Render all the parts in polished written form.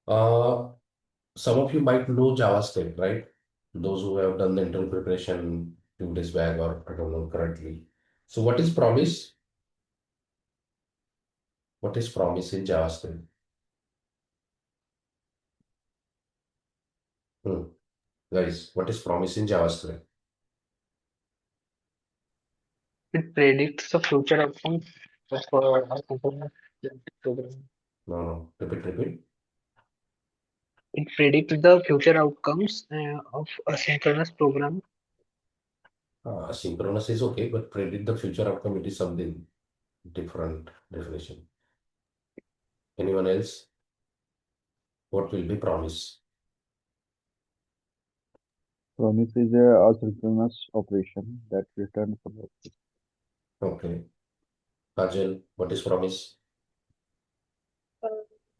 Uh, some of you might know JavaScript, right? Those who have done the interview preparation 2 days back, or I don't know currently. So what is promise? What is promise in JavaScript? Hmm. Guys, what is promise in JavaScript? It predicts the future outcome of our component program. No, no. Repeat. It predicts the future outcomes of a synchronous program. Synchronous is okay, but predict the future outcome, it is something different definition. Anyone else? What will be promise? Promise is a asynchronous operation that returns a output. Okay. Kajal, what is promise? uh,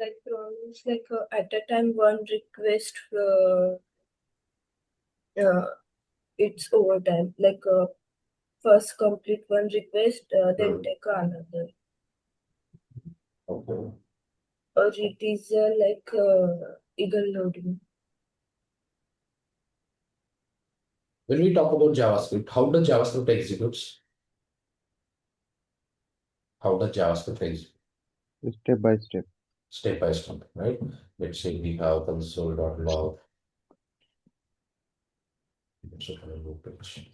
like promise, like at a time one request, it's overtime. Like first complete one request, then take another. Okay. Or it is like eagle loading. When we talk about JavaScript, how does JavaScript executes? How does JavaScript execute? Step by step. Step by step, right? Let's say we have console.log. Let's open a new page.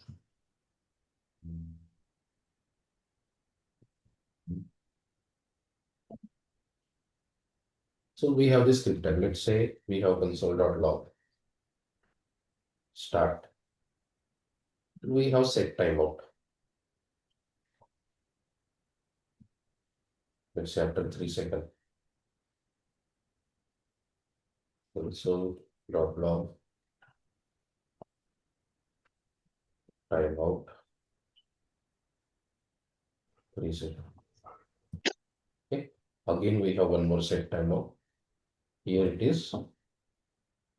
So we have this script, and let's say we have console.log. Start. We have set timeout. Let's say after 3 seconds. Console.log timeout 3 seconds. Okay. Again, we have one more set timeout. Here it is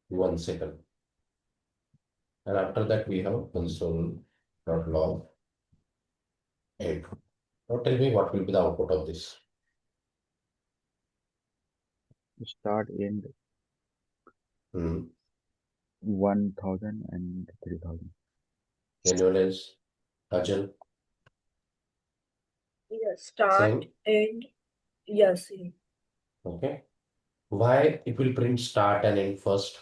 1 second. And after that, we have console.log end. Now tell me what will be the output of this. Start end Hmm. 1000 and 3000. Anyone else? Ajal? Yeah, start Same. and yes, yeah. Okay. Why it will print start and end first?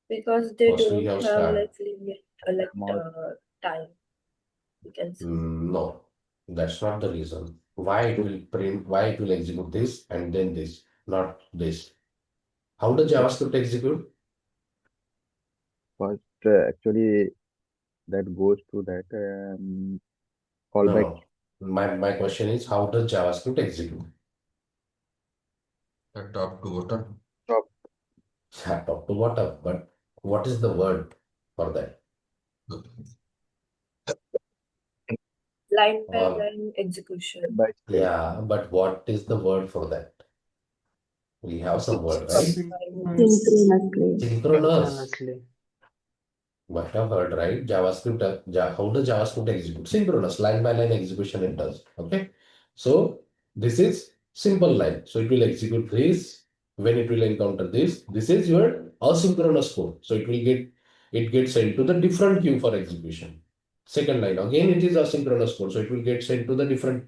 Because they First we don't have have start. like limit, Small time. You can say. No, that's not the reason. Why it will print, why it will execute this and then this, not this. How does JavaScript execute? first, actually, that goes to that No, callback no. My question is, how does JavaScript execute? Top to bottom. stop. Top to bottom, but what is the word for that? Line by Or line Step execution. by step. yeah, but what is the word for that? We have some word, right? Synchronous. Synchronous. Synchronously. Must have heard, right? JavaScript, how does JavaScript execute? Synchronous, line by line execution it does. Okay. So this is simple line. So it will execute this when it will encounter this. This is your asynchronous code. So it gets sent to the different queue for execution. Second line, again it is asynchronous code. So it will get sent to the different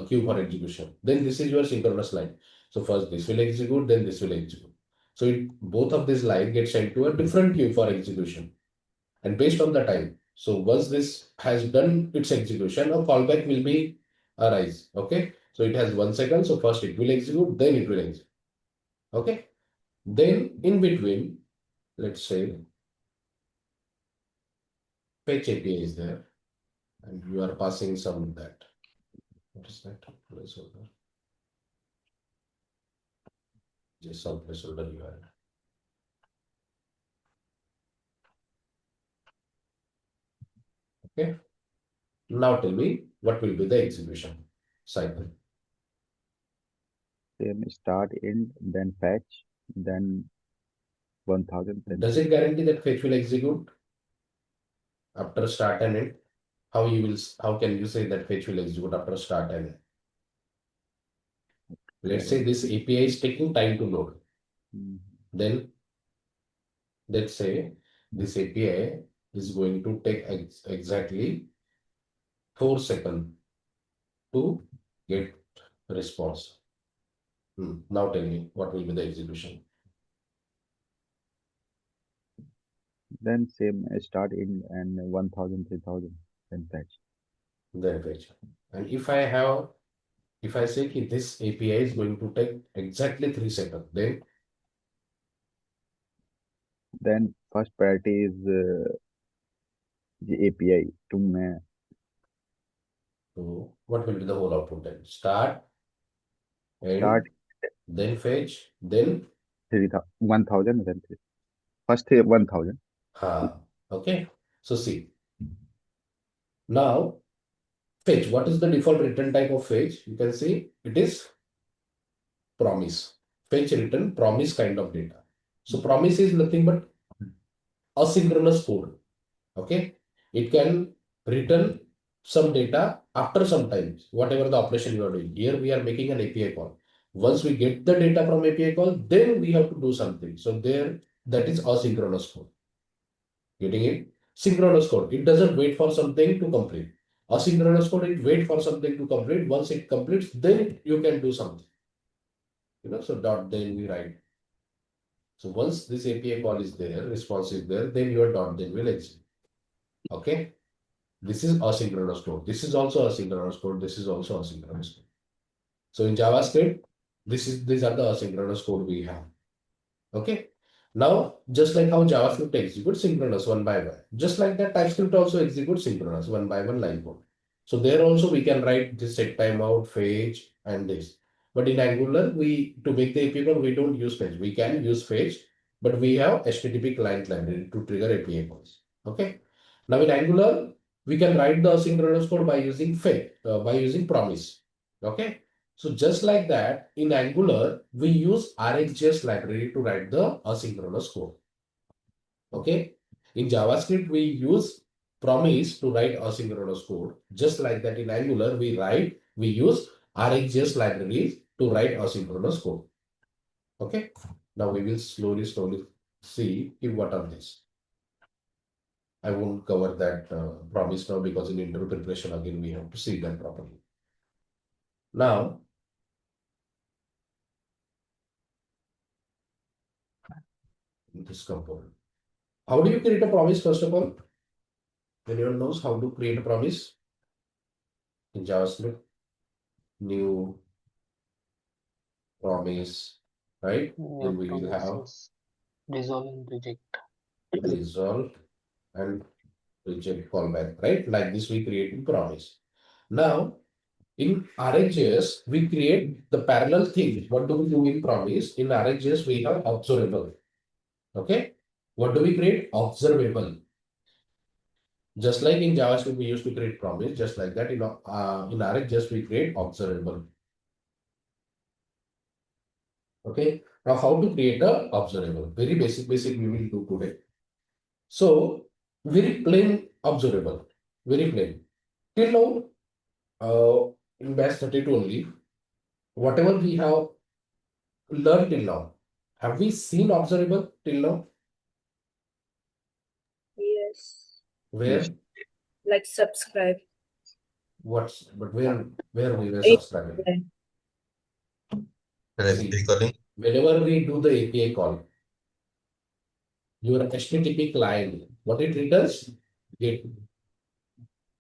queue for execution. Then this is your synchronous line. So first this will execute, then this will execute. So both of these lines get sent to a different queue for execution and based on the time. So once this has done its execution, a callback will be arise. Okay. So it has 1 second. So first it will execute, then it will execute. Okay. Then in between, let's say fetch API is there and you are passing some that. What is that? Placeholder. Just some placeholder you have. Okay. Now tell me what will be the execution cycle. Same start end, then fetch, then 1000, then Does it guarantee that fetch will execute after start and end? How can you say that fetch will execute after start and end? Let's say this API is taking time to load. Then let's say this API is going to take exactly 4 seconds to get response. Now tell me what will be the execution. Then same start in and 1000, 3000, then fetch. Then fetch. And if I say ki this API is going to take exactly 3 seconds, Then first priority is the API to me. so what will be the whole output then? Start, end, Start then fetch, then 1000, then first 1000. okay. So see, now fetch. What is the default return type of fetch? You can see it is promise. Fetch return promise kind of data. So promise is nothing but asynchronous code. Okay, it can return some data after some time, whatever the operation you are doing. Here we are making an API call. Once we get the data from API call, then we have to do something. So there, that is asynchronous code. Getting it? Synchronous code. It doesn't wait for something to complete. Asynchronous code, it wait for something to complete. Once it completes, then you can do something. So dot then we write. So once this API call is there, response is there, then your dot then will exit. Okay. This is asynchronous code. This is also asynchronous code. This is also asynchronous code. So in JavaScript, these are the asynchronous code we have. Okay. Now, just like how JavaScript executes synchronous one by one, just like that TypeScript also executes synchronous one by one line code. So there also we can write this set timeout, fetch, and this. But in Angular, to make the API call, we don't use fetch. We can use fetch, but we have HTTP client library to trigger API calls. Okay. Now in Angular, we can write the asynchronous code by using fetch, by using promise. Okay. So just like that, in Angular, we use RXJS library to write the asynchronous code. Okay. In JavaScript, we use promise to write asynchronous code. Just like that, in Angular, we use RxJS libraries to write asynchronous code. Okay. Now we will slowly see what are these. I won't cover that promise now because in interview preparation again we have to see that properly. Now, this component. How do you create a promise first of all? Anyone knows how to create a promise in JavaScript? New promise, right? New Then we will have promises, resolve and reject. resolve and reject callback, right? Like this, we create promise. Now, in RxJS, we create the parallel thing. What do we do in promise? In RxJS, we have observable. Okay. What do we create? Observable. Just like in JavaScript, we used to create promise. Just like that, in RxJS, we create observable. Okay. Now, how to create a observable? Very basic we will do today. So, very plain observable. Very plain. Till now, in batch 32 only, whatever we have learned till now, have we seen observable till now? Yes. Where? Like subscribe. But where we were It- subscribing? See, whenever we do the API call, your HTTP client, what it returns? Get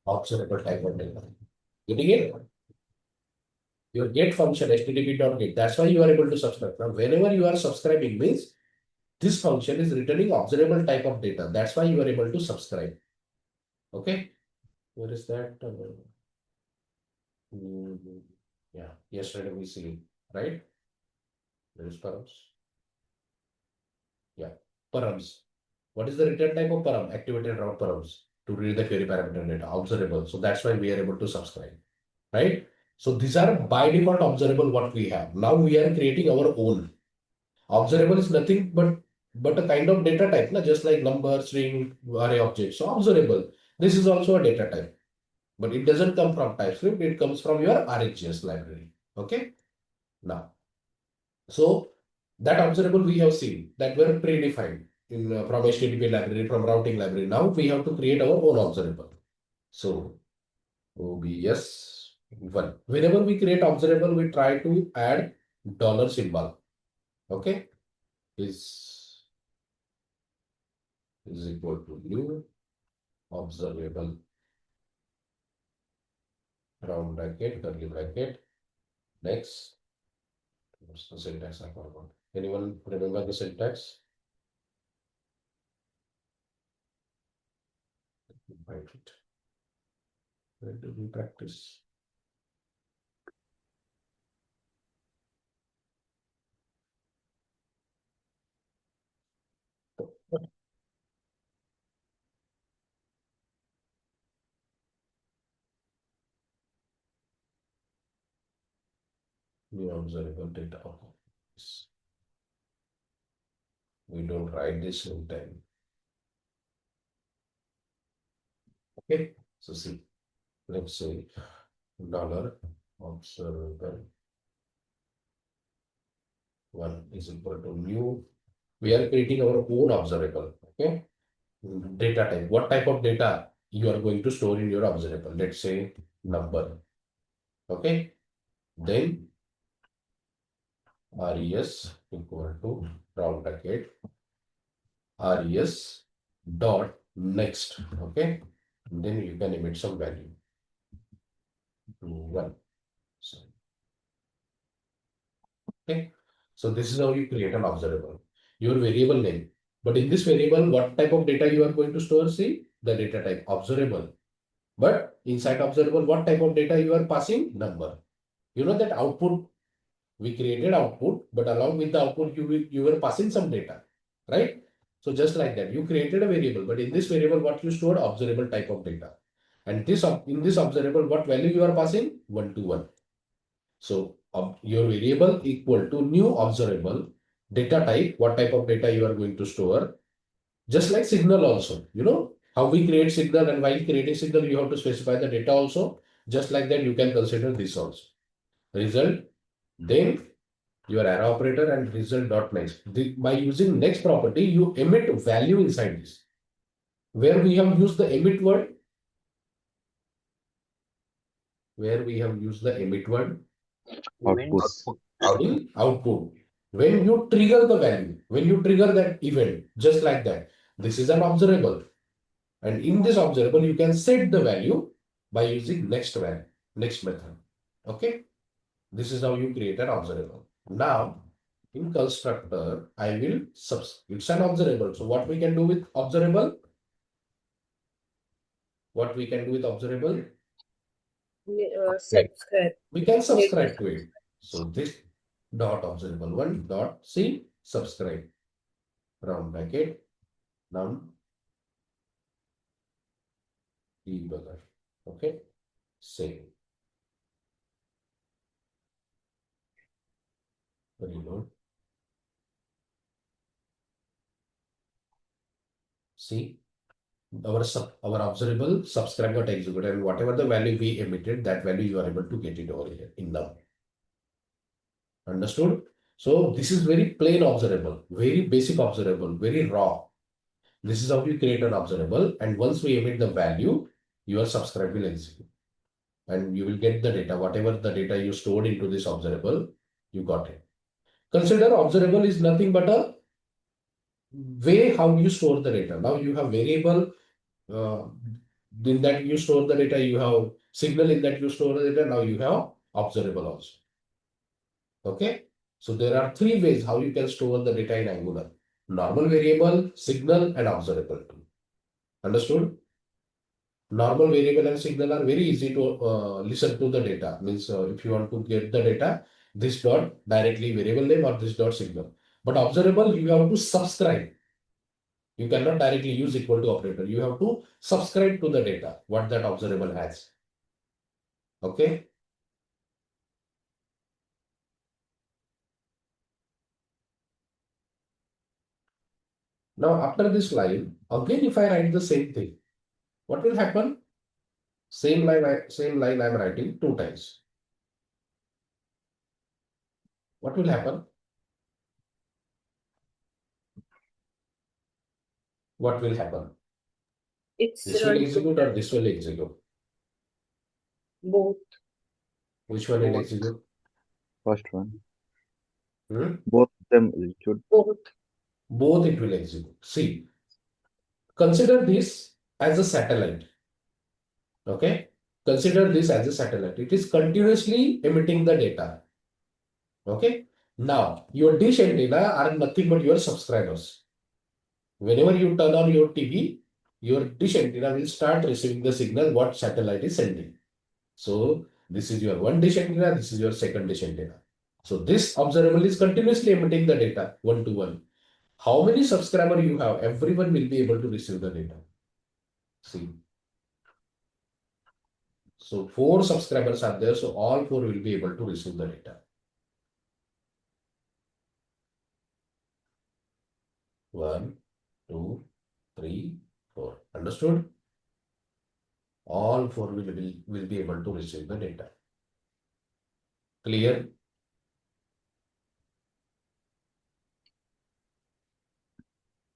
observable type of data. Getting it? Your get function HTTP.get. That's why you are able to subscribe. Now, whenever you are subscribing means this function is returning observable type of data. That's why you are able to subscribe. Okay. Where is that? Yeah. Yesterday we see, right? There is params. Yeah. Params. What is the return type of param? Activated route params to read the query parameter data. Observable. So that's why we are able to subscribe. Right? So these are by default observable what we have. Now we are creating our own. Observable is nothing but a kind of data type, just like number, string, array object. So observable. This is also a data type, but it doesn't come from TypeScript. It comes from your RxJS library. Okay. Now, so That observable we have seen that were predefined in from HTTP library, from routing library. Now we have to create our own observable. So OBS1. Whenever we create observable, we try to add dollar symbol. Okay, is equal to new observable round bracket, curly bracket. Next, what's the syntax I forgot? Anyone remember the syntax? Write it. Where do we practice? New observable data. We don't write this in time. Okay, so see, let's say dollar observable one is equal to new. We are creating our own observable. Okay, data type. What type of data you are going to store in your observable? Let's say number. Okay, then res equal to round bracket res dot next. Okay, then you can emit some value to 1. So, okay, so this is how you create an observable, your variable name. But in this variable, what type of data you are going to store? See, the data type observable. But inside observable, what type of data you are passing? Number. You know that output, we created output, but along with the output, you were passing some data, right? So just like that, you created a variable, but in this variable, what you stored? Observable type of data. And this in this observable, what value you are passing? 1 to 1. So your variable equal to new observable data type, what type of data you are going to store. Just like signal also, you know, how we create signal, and while creating signal, you have to specify the data also. Just like that, you can consider this also. Result, then your arrow operator and result dot next. By using next property, you emit value inside this. Where we have used the emit word? Where we have used the emit word? Output. In output. When you trigger the value, when you trigger that event, just like that, this is an observable. And in this observable, you can set the value by using next value, next method. Okay. This is how you create an observable. Now, in constructor, I will it's an observable. So what we can do with observable? What we can do with observable? Subscribe. We can subscribe to it. So this dot observable one dot c subscribe round bracket num debugger. Okay, save. Reload. See, our observable subscribe got executed, and whatever the value we emitted, that value you are able to get it over here in num. Understood? So this is very plain observable, very basic observable, very raw. This is how you create an observable, and once we emit the value, your subscribe will execute. And you will get the data, whatever the data you stored into this observable, you got it. Consider observable is nothing but a way how you store the data. Now you have variable, in that you store the data, you have signal in that you store the data, now you have observable also. Okay. So there are 3 ways how you can store the data in Angular. Normal variable, signal, and observable. Understood? Normal variable and signal are very easy to listen to the data. Means if you want to get the data, this dot directly variable name or this dot signal. But observable, you have to subscribe. You cannot directly use equal to operator. You have to subscribe to the data, what that observable has. Okay. Now after this line, again if I write the same thing, what will happen? Same line I am writing 2 times. What will happen? what will happen? It's This will run execute or this will execute? both. Which one will Both. execute? First one. Hmm? Both of them should. Both. Both it will execute. See, consider this as a satellite. Okay? Consider this as a satellite. It is continuously emitting the data. Okay? Now, your dish antenna are nothing but your subscribers. Whenever you turn on your TV, your dish antenna will start receiving the signal what satellite is sending. So, this is your one dish antenna, this is your second dish antenna. So, this observable is continuously emitting the data one to one. How many subscriber you have, everyone will be able to receive the data. See. So, 4 subscribers are there, so all 4 will be able to receive the data. 1, 2, 3, 4. Understood? All 4 will be able to receive the data. Clear?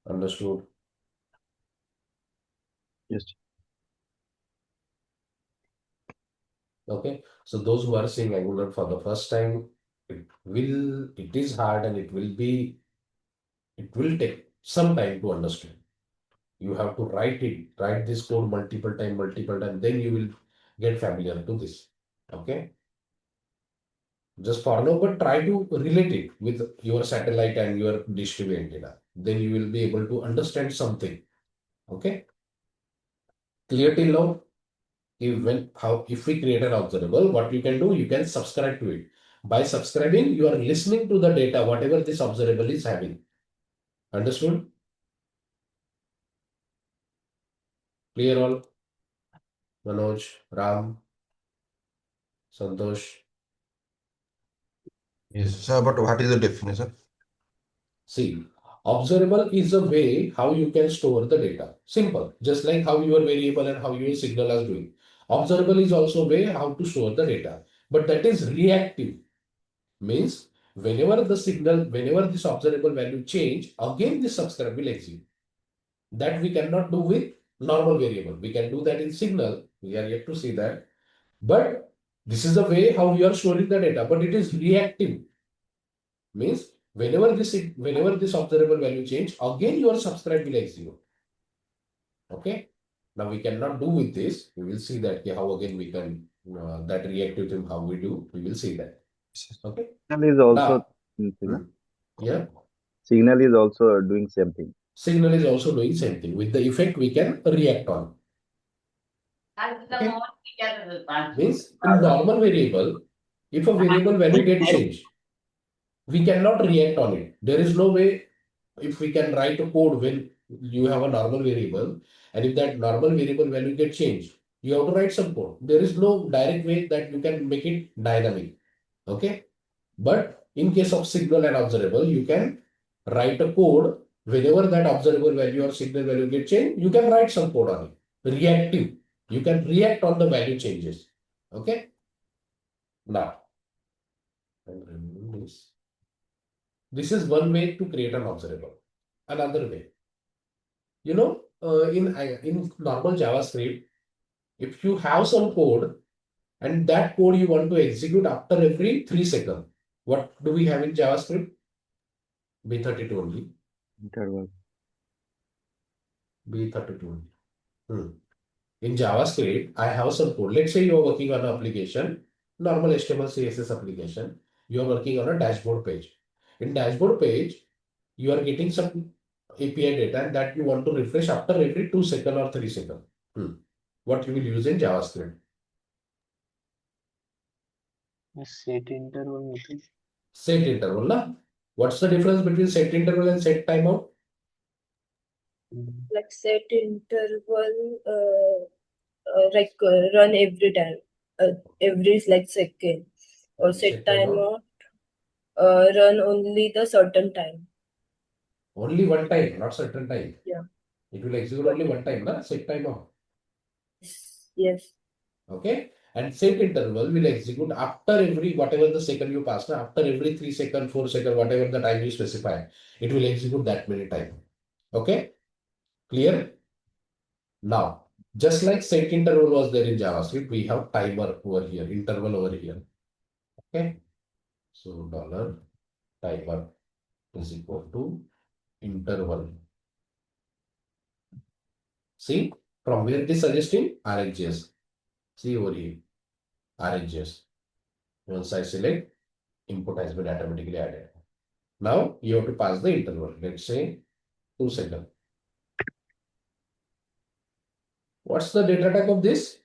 Understood? Yes. Okay. So those who are seeing Angular for the first time, it is hard and it will take some time to understand. You have to write this code multiple time, then you will get familiar to this. Okay. Just for now, but try to relate it with your satellite and your dish TV antenna. Then you will be able to understand something. Okay. Clear till now? If we create an observable, what you can do, you can subscribe to it. By subscribing, you are listening to the data, whatever this observable is having. Understood? Clear all? Manoj, Ram, Santosh. Yes, sir, but what is the definition? See, observable is a way how you can store the data. Simple. Just like how your variable and how your signal is doing. Observable is also a way how to store the data. But that is reactive. Means whenever this observable value change, again this subscribe will execute. That we cannot do with normal variable. We can do that in signal. We are yet to see that. But this is the way how you are storing the data, but it is reactive. Means whenever this observable value change, again your subscribe will execute. Okay. Now we cannot do with this. We will see that how again we can that reactive thing how we do. We will see that. Okay. Signal is also Now, yeah. Signal is also doing same thing. Signal is also doing same thing. With the effect we can react on. Okay. Means in normal variable, if a variable value gets changed, we cannot react on it. There is no way if we can write a code when you have a normal variable and if that normal variable value gets changed, you have to write some code. There is no direct way that you can make it dynamic. Okay. But in case of signal and observable, you can write a code whenever that observable value or signal value get changed, you can write some code on it. Reactive. You can react on the value changes. Okay. Now, I'm removing this. This is one way to create an observable. Another way, in normal JavaScript, if you have some code and that code you want to execute after every 3 seconds, what do we have in JavaScript? B32 only. Interval. B32 only. In JavaScript, I have some code. Let's say you are working on an application, normal HTML CSS application. You are working on a dashboard page. In dashboard page, you are getting some API data and that you want to refresh after every 2 seconds or 3 seconds. What you will use in JavaScript? Set interval method. Set interval. Na? What's the difference between set interval and set timeout? Like set interval, run every time, every like second, or set timeout, run only the certain time. Only one time, not certain time. Yeah. It will execute only one time, na? Set timeout. Yes. Okay. And set interval will execute after every whatever the second you pass, na? After every 3 seconds, 4 seconds, whatever the time you specify, it will execute that many times. Okay. Clear? Now, just like set interval was there in JavaScript, we have timer over here, interval over here. Okay. So dollar timer is equal to interval. See, from where it is suggesting RxJS. See over here, RxJS. Once I select, input has been automatically added. Now you have to pass the interval. Let's say 2 seconds. What's the data type of this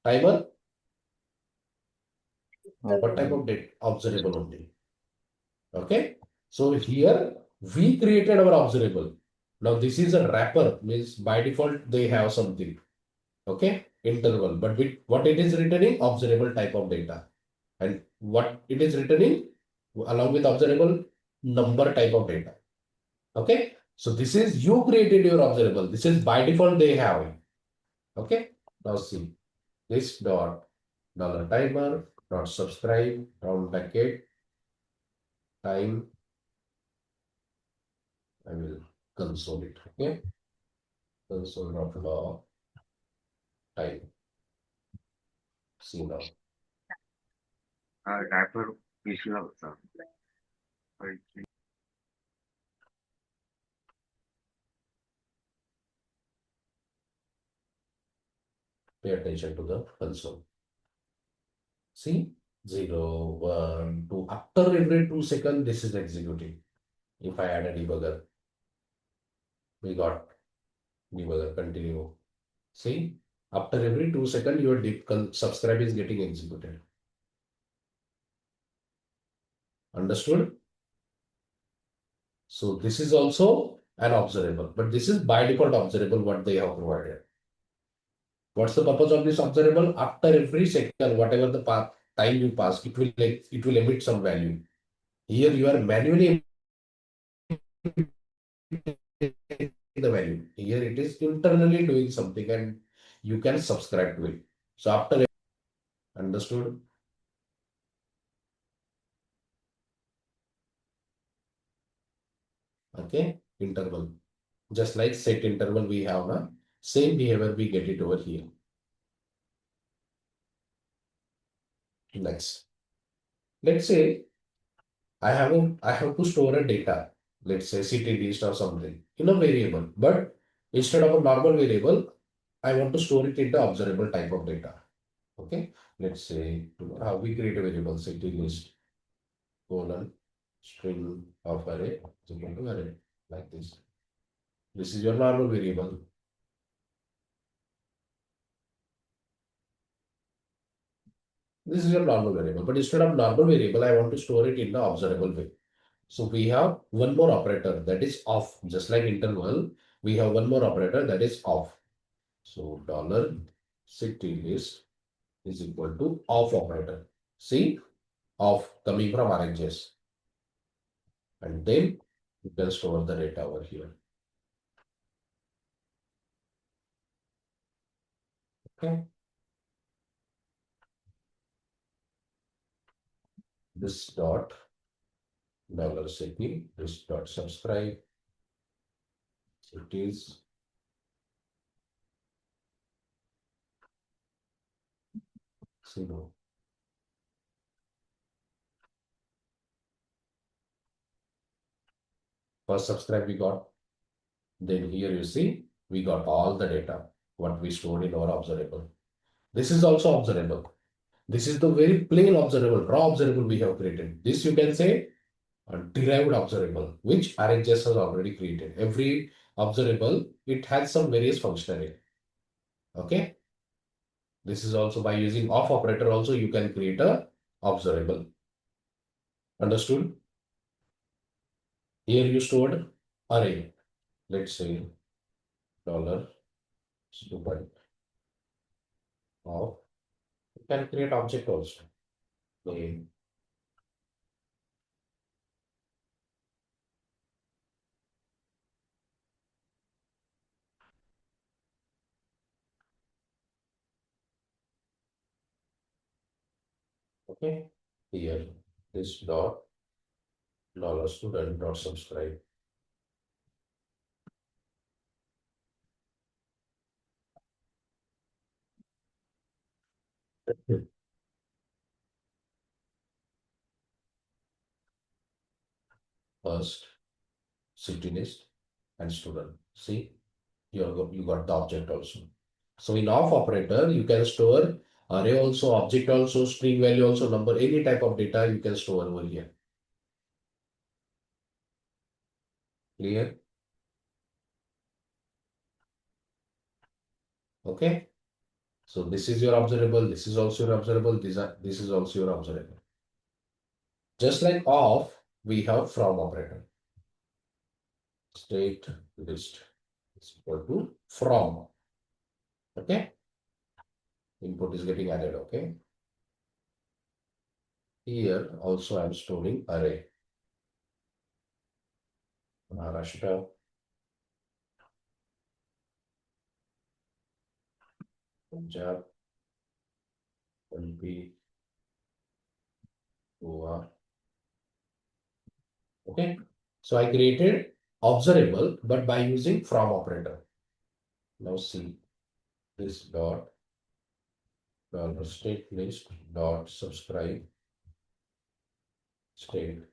timer? What type of data? Observable only. Okay. So here we created our observable. Now this is a wrapper, means by default they have something. Okay, interval. But with what it is returning? Observable type of data. And what it is returning along with observable number type of data. Okay. So this is you created your observable. This is by default they have it. Okay. Now see this dot dollar timer dot subscribe round bracket time. I will console it. Okay. Console dot log time. See now. Wrapper issue होता Pay attention to the console. See 0, 1, 2. After every 2 seconds, this is executing. If I add a debugger, we got debugger continue. See, after every 2 seconds, your subscribe is getting executed. Understood? So this is also an observable, but this is by default observable what they have provided. What's the purpose of this observable? After every second, whatever the time you pass, it will emit some value. Here you are manually the value. Here it is internally doing something and you can subscribe to it. So after understood. Okay, interval. Just like set interval we have now, same behavior we get it over here. Next, let's say I have to store a data, let's say city list or something in a variable, but instead of a normal variable, I want to store it into observable type of data. Okay, let's say how we create a variable city list colon string of array is equal to array like this. This is your normal variable. This is your normal variable, but instead of normal variable, I want to store it in the observable way. So we have one more operator that is off, just like interval. We have one more operator that is off. So dollar city list is equal to off operator. See, off coming from RxJS, and then you can store the data over here. Okay. This dot dollar city, this dot subscribe. It is zero. First subscribe we got. Then here you see we got all the data what we stored in our observable. This is also observable. This is the very plain observable, raw observable we have created. This you can say a derived observable, which RxJS has already created. Every observable, it has some various functionality. Okay. This is also by using off operator also you can create a observable. Understood? Here you stored array. Let's say dollar student of. You can create object also. Name. Okay. Here this dot dollar student dot subscribe. First, city list and student. See, you got the object also. So in off operator, you can store array also, object also, string value also, number, any type of data you can store over here. Clear? Okay. So this is your observable, this is also your observable, this is also your observable. Just like off, we have from operator. State list is equal to from. Okay. Input is getting added. Okay. Here also I am storing array. Maharashtra, Punjab, MP, Goa. Okay. So I created observable, but by using from operator. Now see this dot dollar state list dot subscribe state.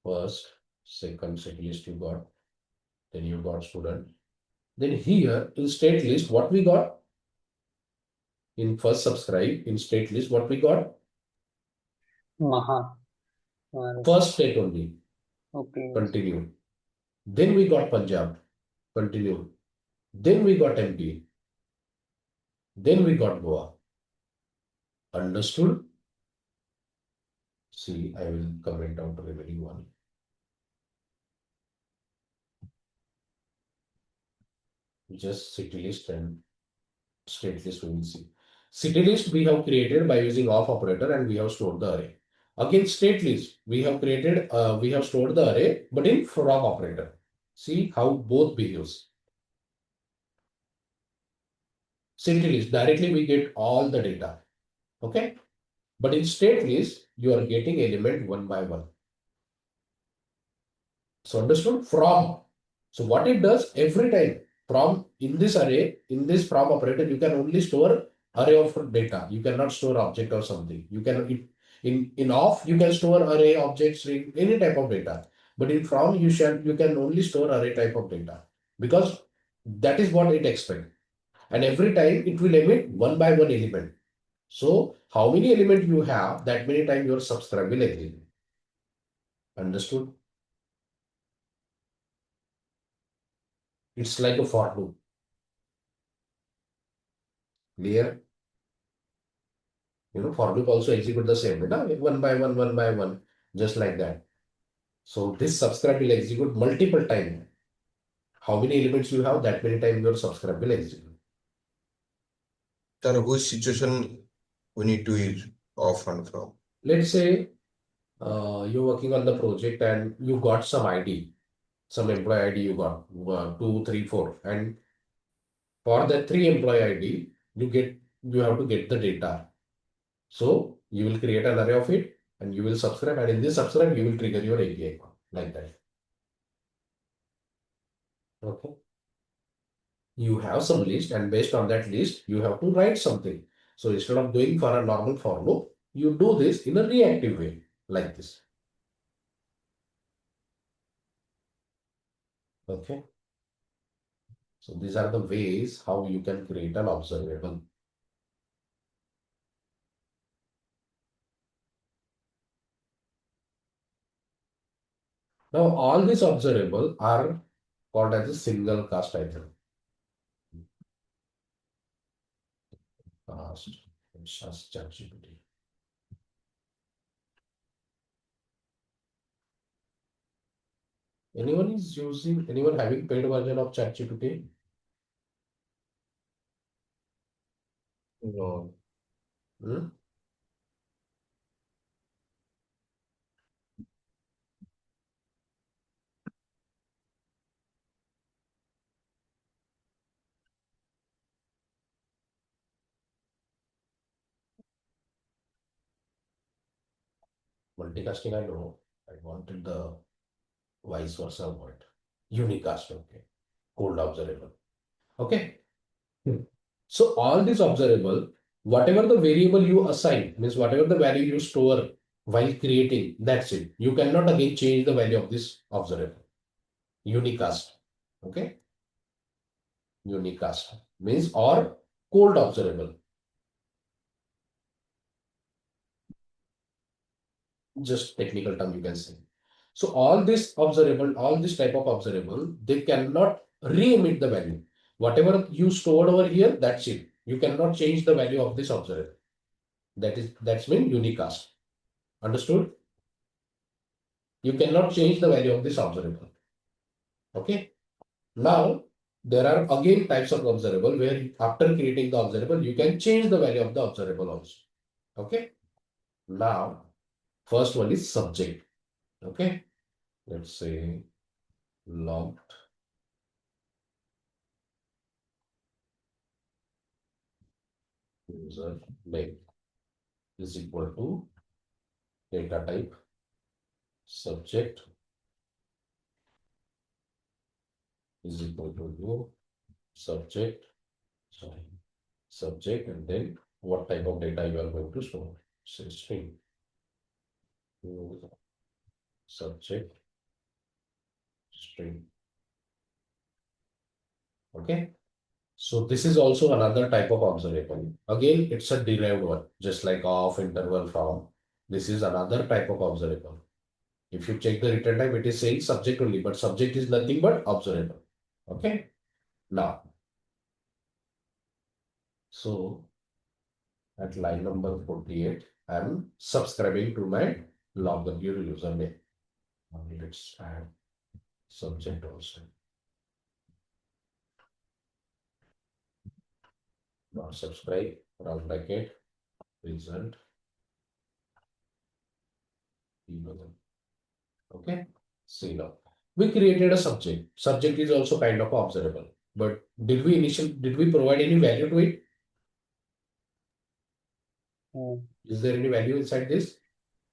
First, second set list you got, then you got student. Then here in state list, what we got? In first subscribe, in state list, what we got? Maha. First state only. Okay. Continue. Then we got Punjab. Continue. Then we got MP. Then we got Goa. Understood? See, I will comment out the remaining one. Just city list and state list we will see. City list we have created by using off operator and we have stored the array. Again, state list we have created, we have stored the array, but in from operator. See how both behaves. City list directly we get all the data. Okay. But in state list, you are getting element one by one. So understood? From. So what it does every time from in this array, in this from operator, you can only store array of data. You cannot store object or something. You can in off you can store array, object, string, any type of data. But in from you can only store array type of data because that is what it expects. And every time it will emit one by one element. So how many elements you have, that many times your subscribe will execute. Understood? It's like a for loop. Clear? For loop also execute the same, one by one, just like that. So this subscribe will execute multiple times. How many elements you have, that many times your subscribe will execute. Sir, which situation we need to use off and from? Let's say you're working on the project and you got some ID, some employee ID you got, 2, 3, 4, and for the 3 employee ID, you have to get the data. So you will create an array of it and you will subscribe, and in this subscribe, you will trigger your API like that. Okay. You have some list, and based on that list, you have to write something. So instead of doing for a normal for loop, you do this in a reactive way, like this. Okay. So these are the ways how you can create an observable. Now all these observable are called as a single cast item. Cast ChatGPT. Anyone having paid version of ChatGPT? No. Hmm? Multicasting, I know. I wanted the vice versa word. Unicast, okay. Cold observable. Okay. So all this observable, whatever the variable you assign, means whatever the value you store while creating, that's it. You cannot again change the value of this observable. Unicast. Okay. Unicast means or cold observable. Just technical term you can say. So all this observable, all this type of observable, they cannot re-emit the value. Whatever you stored over here, that's it. You cannot change the value of this observable. That's mean unicast. Understood? You cannot change the value of this observable. Okay. Now there are again types of observable where after creating the observable, you can change the value of the observable also. Okay. Now first one is subject. Okay. Let's say logged user name is equal to data type subject is equal to new subject, sorry, subject, and then what type of data you are going to store. Say string. New subject string. Okay. So this is also another type of observable. Again, it's a derived one, just like of, interval, from. This is another type of observable. If you check the return type, it is saying subject only, but subject is nothing but observable. Okay. Now, so at line number 48, I am subscribing to my login username. Now let's add subject also. Now subscribe, round bracket, result. Okay. See now. We created a subject. Subject is also kind of observable. But did we provide any value to it? No. Is there any value inside this?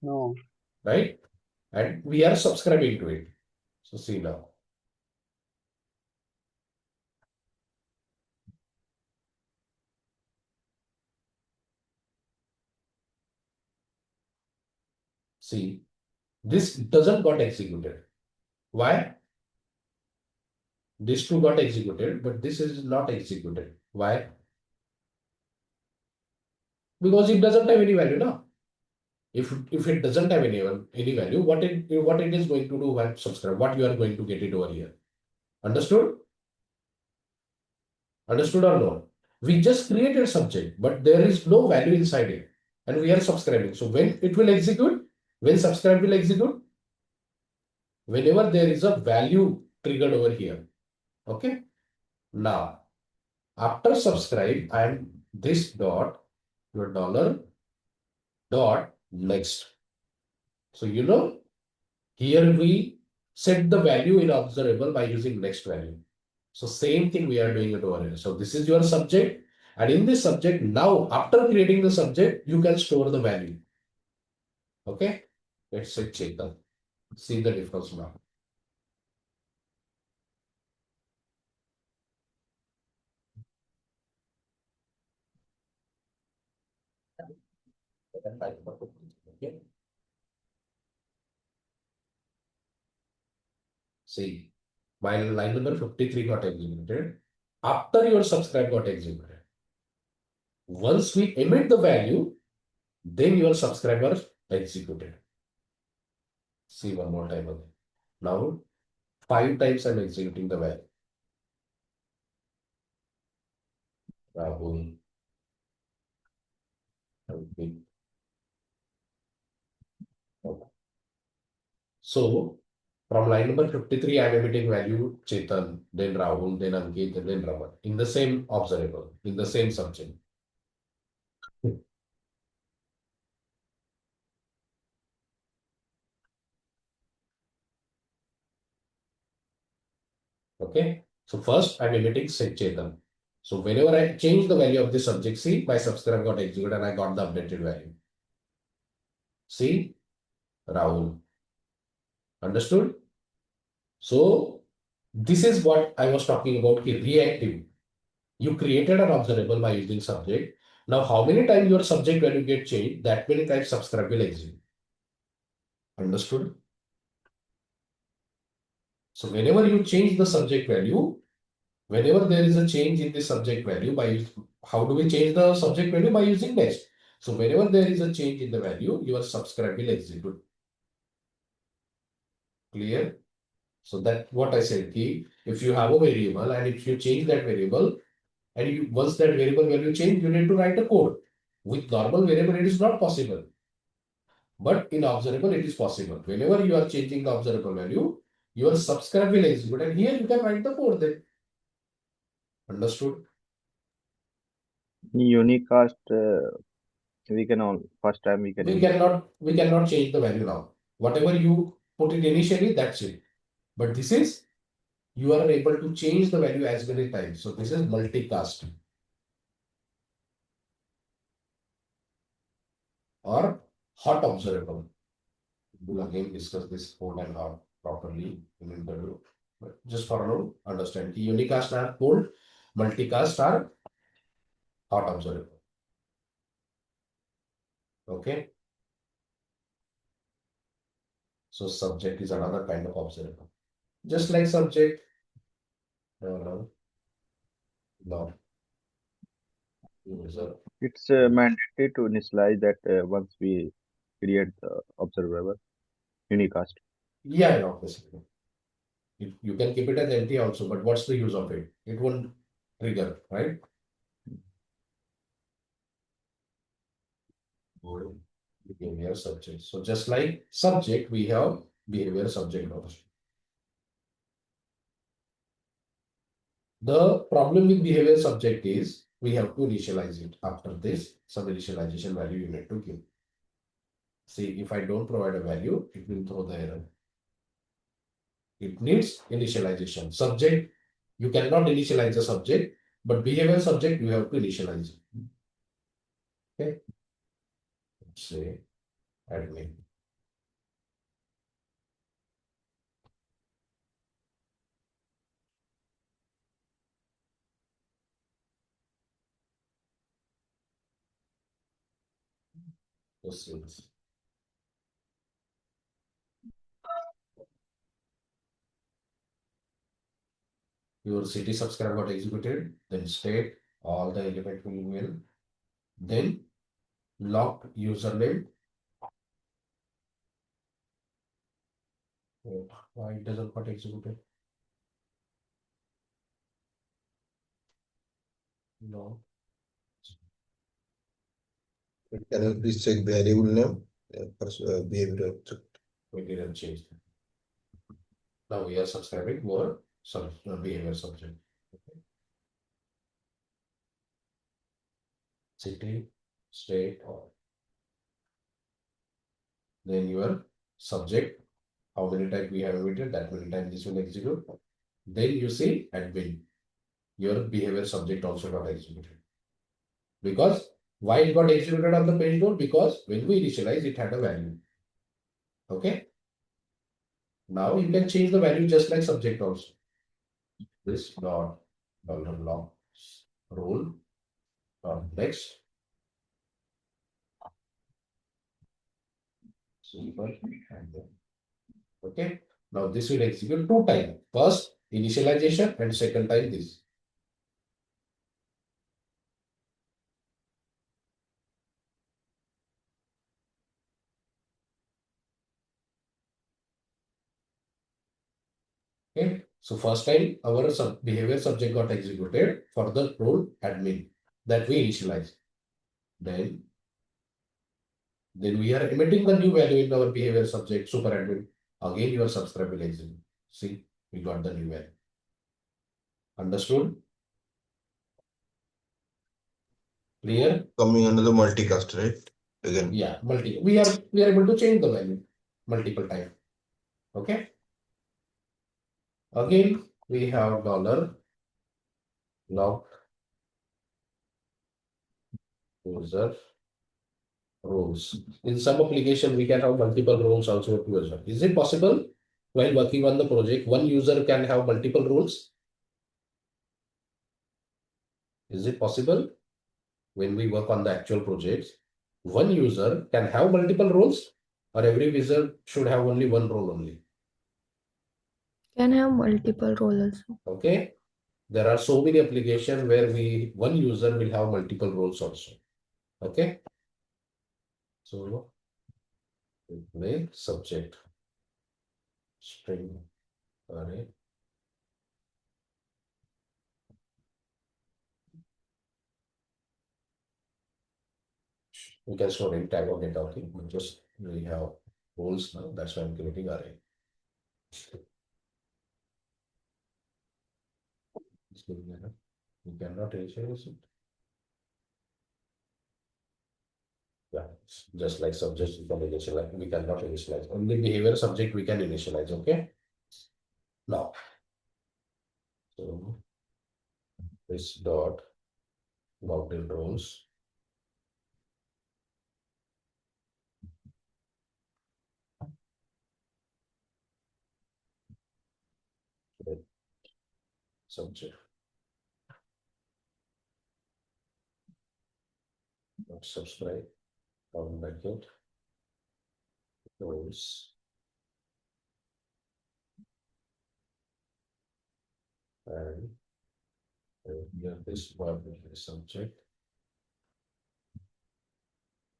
No. Right? And we are subscribing to it. So see now. See, this doesn't got executed. Why? This two got executed, but this is not executed. Why? Because it doesn't have any value now. If it doesn't have any value, what it is going to do when subscribe, what you are going to get it over here. Understood? Understood or no? We just created subject, but there is no value inside it, and we are subscribing. So when it will execute, when subscribe will execute, whenever there is a value triggered over here. Okay. Now, after subscribe and this dot, your dollar dot next. So here we set the value in observable by using next value. So same thing we are doing it over here. So this is your subject, and in this subject now after creating the subject you can store the value. Okay, let's say Chetan. See the difference now. Okay. See, while line number 53 got executed, after your subscribe got executed, once we emit the value, then your subscriber executed. See one more time again. Now 5 times I'm executing the value. Rahul. Okay. So from line number 53, I'm emitting value Chetan, then Rahul, then Ankit, then Raman in the same observable, in the same subject. Okay. So first I'm emitting Chetan. So whenever I change the value of the subject, see, my subscribe got executed and I got the updated value. See, Rahul. Understood? So this is what I was talking about, reactive. You created an observable by using subject. Now, how many times your subject value get changed, that many times subscribe will execute. Understood? So whenever you change the subject value, whenever there is a change in the subject value, how do we change the subject value? By using next. So whenever there is a change in the value, your subscribe will execute. Clear? So that what I said, if you have a variable and if you change that variable, and once that variable value change, you need to write a code. With normal variable, it is not possible. But in observable, it is possible. Whenever you are changing the observable value, your subscribe will execute, and here you can write the code then. Understood? Unicast, we can all first time we can We use. cannot change the value now. Whatever you put it initially, that's it. But this is, you are able to change the value as many times. So this is multicast or hot observable. We'll again discuss this cold and hot properly in interview. But just for now, understand unicast are cold, multicast are hot observable. Okay. So subject is another kind of observable. Just like subject. No. User. It's mandatory to initialize that once we create the observable unicast. Yeah, obviously. You can keep it as empty also, but what's the use of it? It won't trigger, right? Behavior subject. So just like subject, we have behavior subject also. The problem with behavior subject is we have to initialize it. After this, some initialization value you need to give. See, if I don't provide a value, it will throw the error. It needs initialization. Subject, you cannot initialize the subject, but behavior subject, you have to initialize it. Okay. Let's say admin. Proceeds. Your city subscribe got executed, then state all the element will, then locked username. Wait, why it doesn't got executed? No, Can you please check variable name? Behavior. we didn't change that. Now we are subscribing more behavior subject. Okay. City, state, or then your subject, how many times we have emitted, that many times this will execute. Then you see admin, your behavior subject also got executed. Because why it got executed on the page node? Because when we initialize, it had a value. Okay. Now you can change the value just like subject also. This dot $log role dot next. Super and then. Okay. Now this will execute two times. First initialization and second time this. Okay. So first time our behavior subject got executed for the role admin that we initialize. Then we are emitting the new value in our behavior subject super admin. Again your subscribe will execute. See, we got the new value. Understood? Clear? Coming under the multicast, right? Again. Yeah, we are able to change the value multiple times. Okay. Again, we have $log user roles. In some application, we can have multiple roles also to user. Is it possible while working on the project, one user can have multiple roles? Is it possible when we work on the actual projects, one user can have multiple roles, or every user should have only one role only? Can have multiple roles also. Okay. There are so many applications where one user will have multiple roles also. Okay. So make subject string array. We can store in tag of data. Okay. We have roles now. That's why I'm creating array. We cannot initialize it. Yeah, just like subject we can initialize, we cannot initialize. Only behavior subject we can initialize. Okay. Now, so this dot logged in roles. Subject. Not subscribe. On bracket. Roles. And here this one is subject.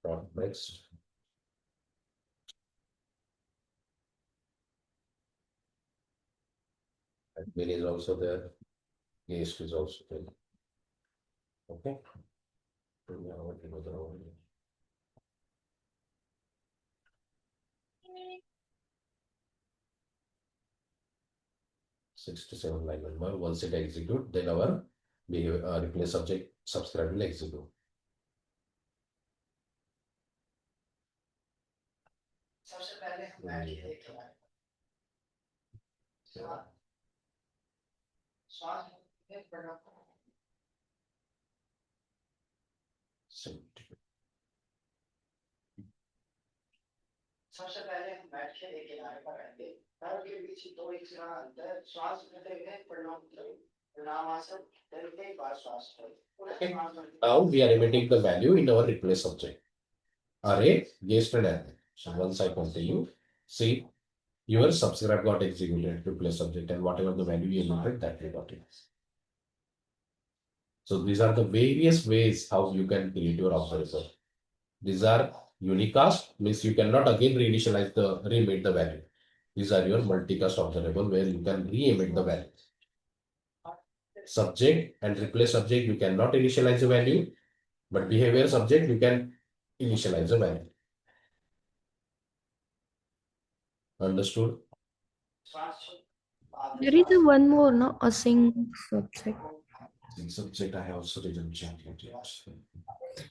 Dot next. Admin is also there. Guest is also there. Okay. Now what do the role? 67 line number. Once it execute, then our behavior replace subject subscribe will execute. सबसे पहले हम बैठ के एक किनारे पर रहेंगे पैरों के बीच दो एक सिरा अंतर श्वास लेते हुए परिणाम परिणामासन तरीके बार श्वास Now we are emitting the value in our replace subject. Array, guest and array. So once I continue, see your subscribe got executed, replace subject, and whatever the value you emitted, that we got it. So these are the various ways how you can create your observer. These are unicast, means you cannot again reinitialize remake the value. These are your multicast observable where you can re-emit the value. Subject and replace subject, you cannot initialize the value, but behavior subject, you can initialize the value. Understood? There is a one more, no? Async subject. In subject, I also didn't check it yet.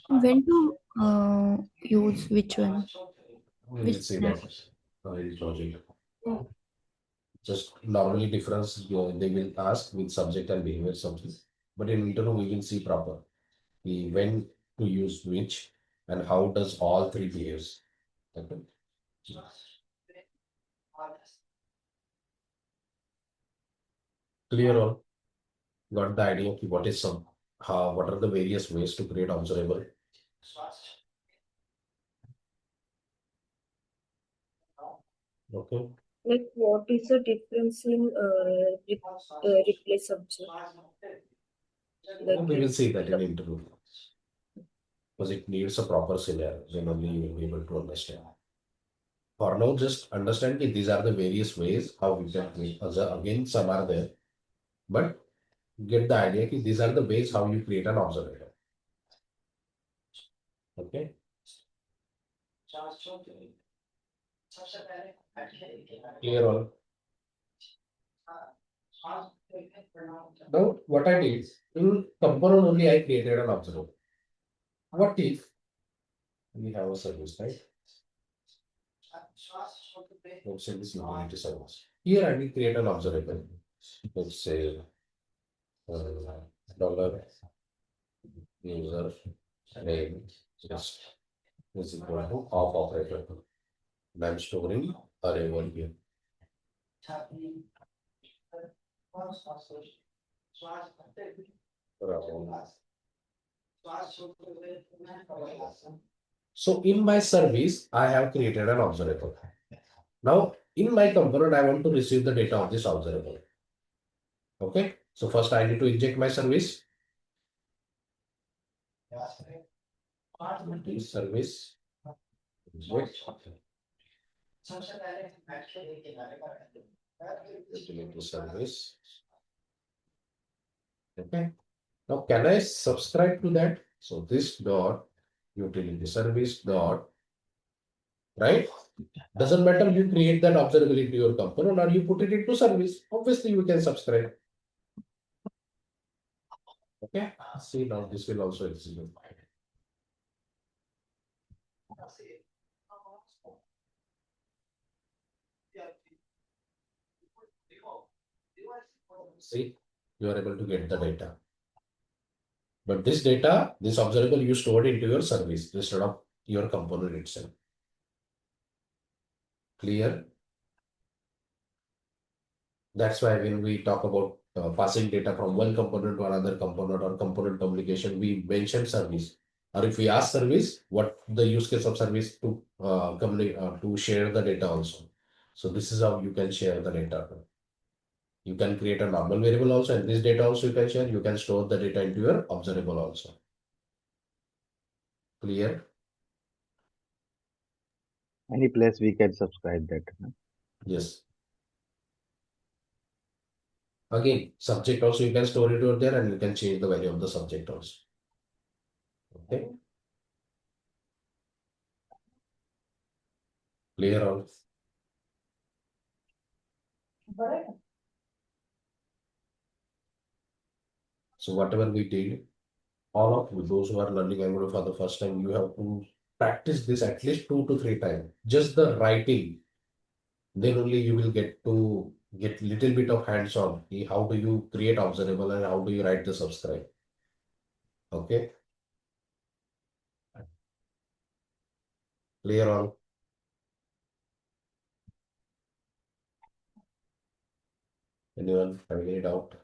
When to use which one? We'll see that in project. Just normally difference they will ask with subject and behavior subject, but in interview we will see proper when to use which and how does all three behaves. Okay. Clear all? Got the idea of what is what are the various ways to create observable? Okay. Like, what is the difference in replace subject? We will see that in interview. Because it needs a proper scenario, then only you will be able to understand. For now, just understand that these are the various ways how we can create. Again, some are there, but get the idea that these are the ways how you create an observer. Okay. Clear all? Now, what I did in component only, I created an observer. What if we have a service, right? Let's say this utility service. Here I will create an observable. Let's say dollar user name just is equal to of operator. And I'm storing array 1 here. So in my service, I have created an observable. Now, in my component, I want to receive the data of this observable. Okay. So first I need to inject my service. Service. Inject. Utility service. Okay. Now, can I subscribe to that? So this dot utility service dot, right? Doesn't matter you create that observability to your component or you put it into service. Obviously, you can subscribe. Okay. See, now this will also execute. See, you are able to get the data. But this data, this observable, you stored into your service instead of your component itself. Clear? That's why when we talk about passing data from one component to another component or component communication, we mention service. Or if we ask service, what the use case of service to to share the data also. So this is how you can share the data. You can create a normal variable also, and this data also you can share. You can store the data into your observable also. Clear? Any place we can subscribe that. No? Yes. Again, subject also you can store it over there and you can change the value of the subject also. Okay. Clear all? So whatever we did, all of you, those who are learning Angular for the first time, you have to practice this at least 2 to 3 times. Just the writing, then only you will get to get little bit of hands-on. How do you create observable and how do you write the subscribe? Okay. Clear all? Anyone having any doubt?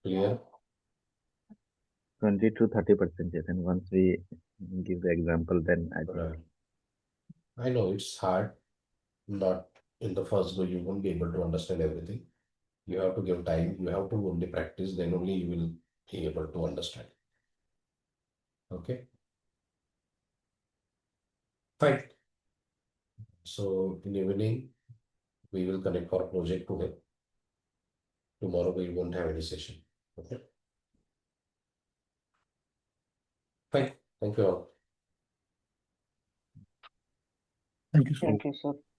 Clear? 20 to 30%. And once we give the example, then I think Right. I know it's hard. Not in the first go, you won't be able to understand everything. You have to give time. You have to only practice. Then only you will be able to understand. Okay. Fine. So in the evening, we will connect for a project today. Tomorrow we won't have any session. Okay. Fine. Thank you all. Thank you, sir.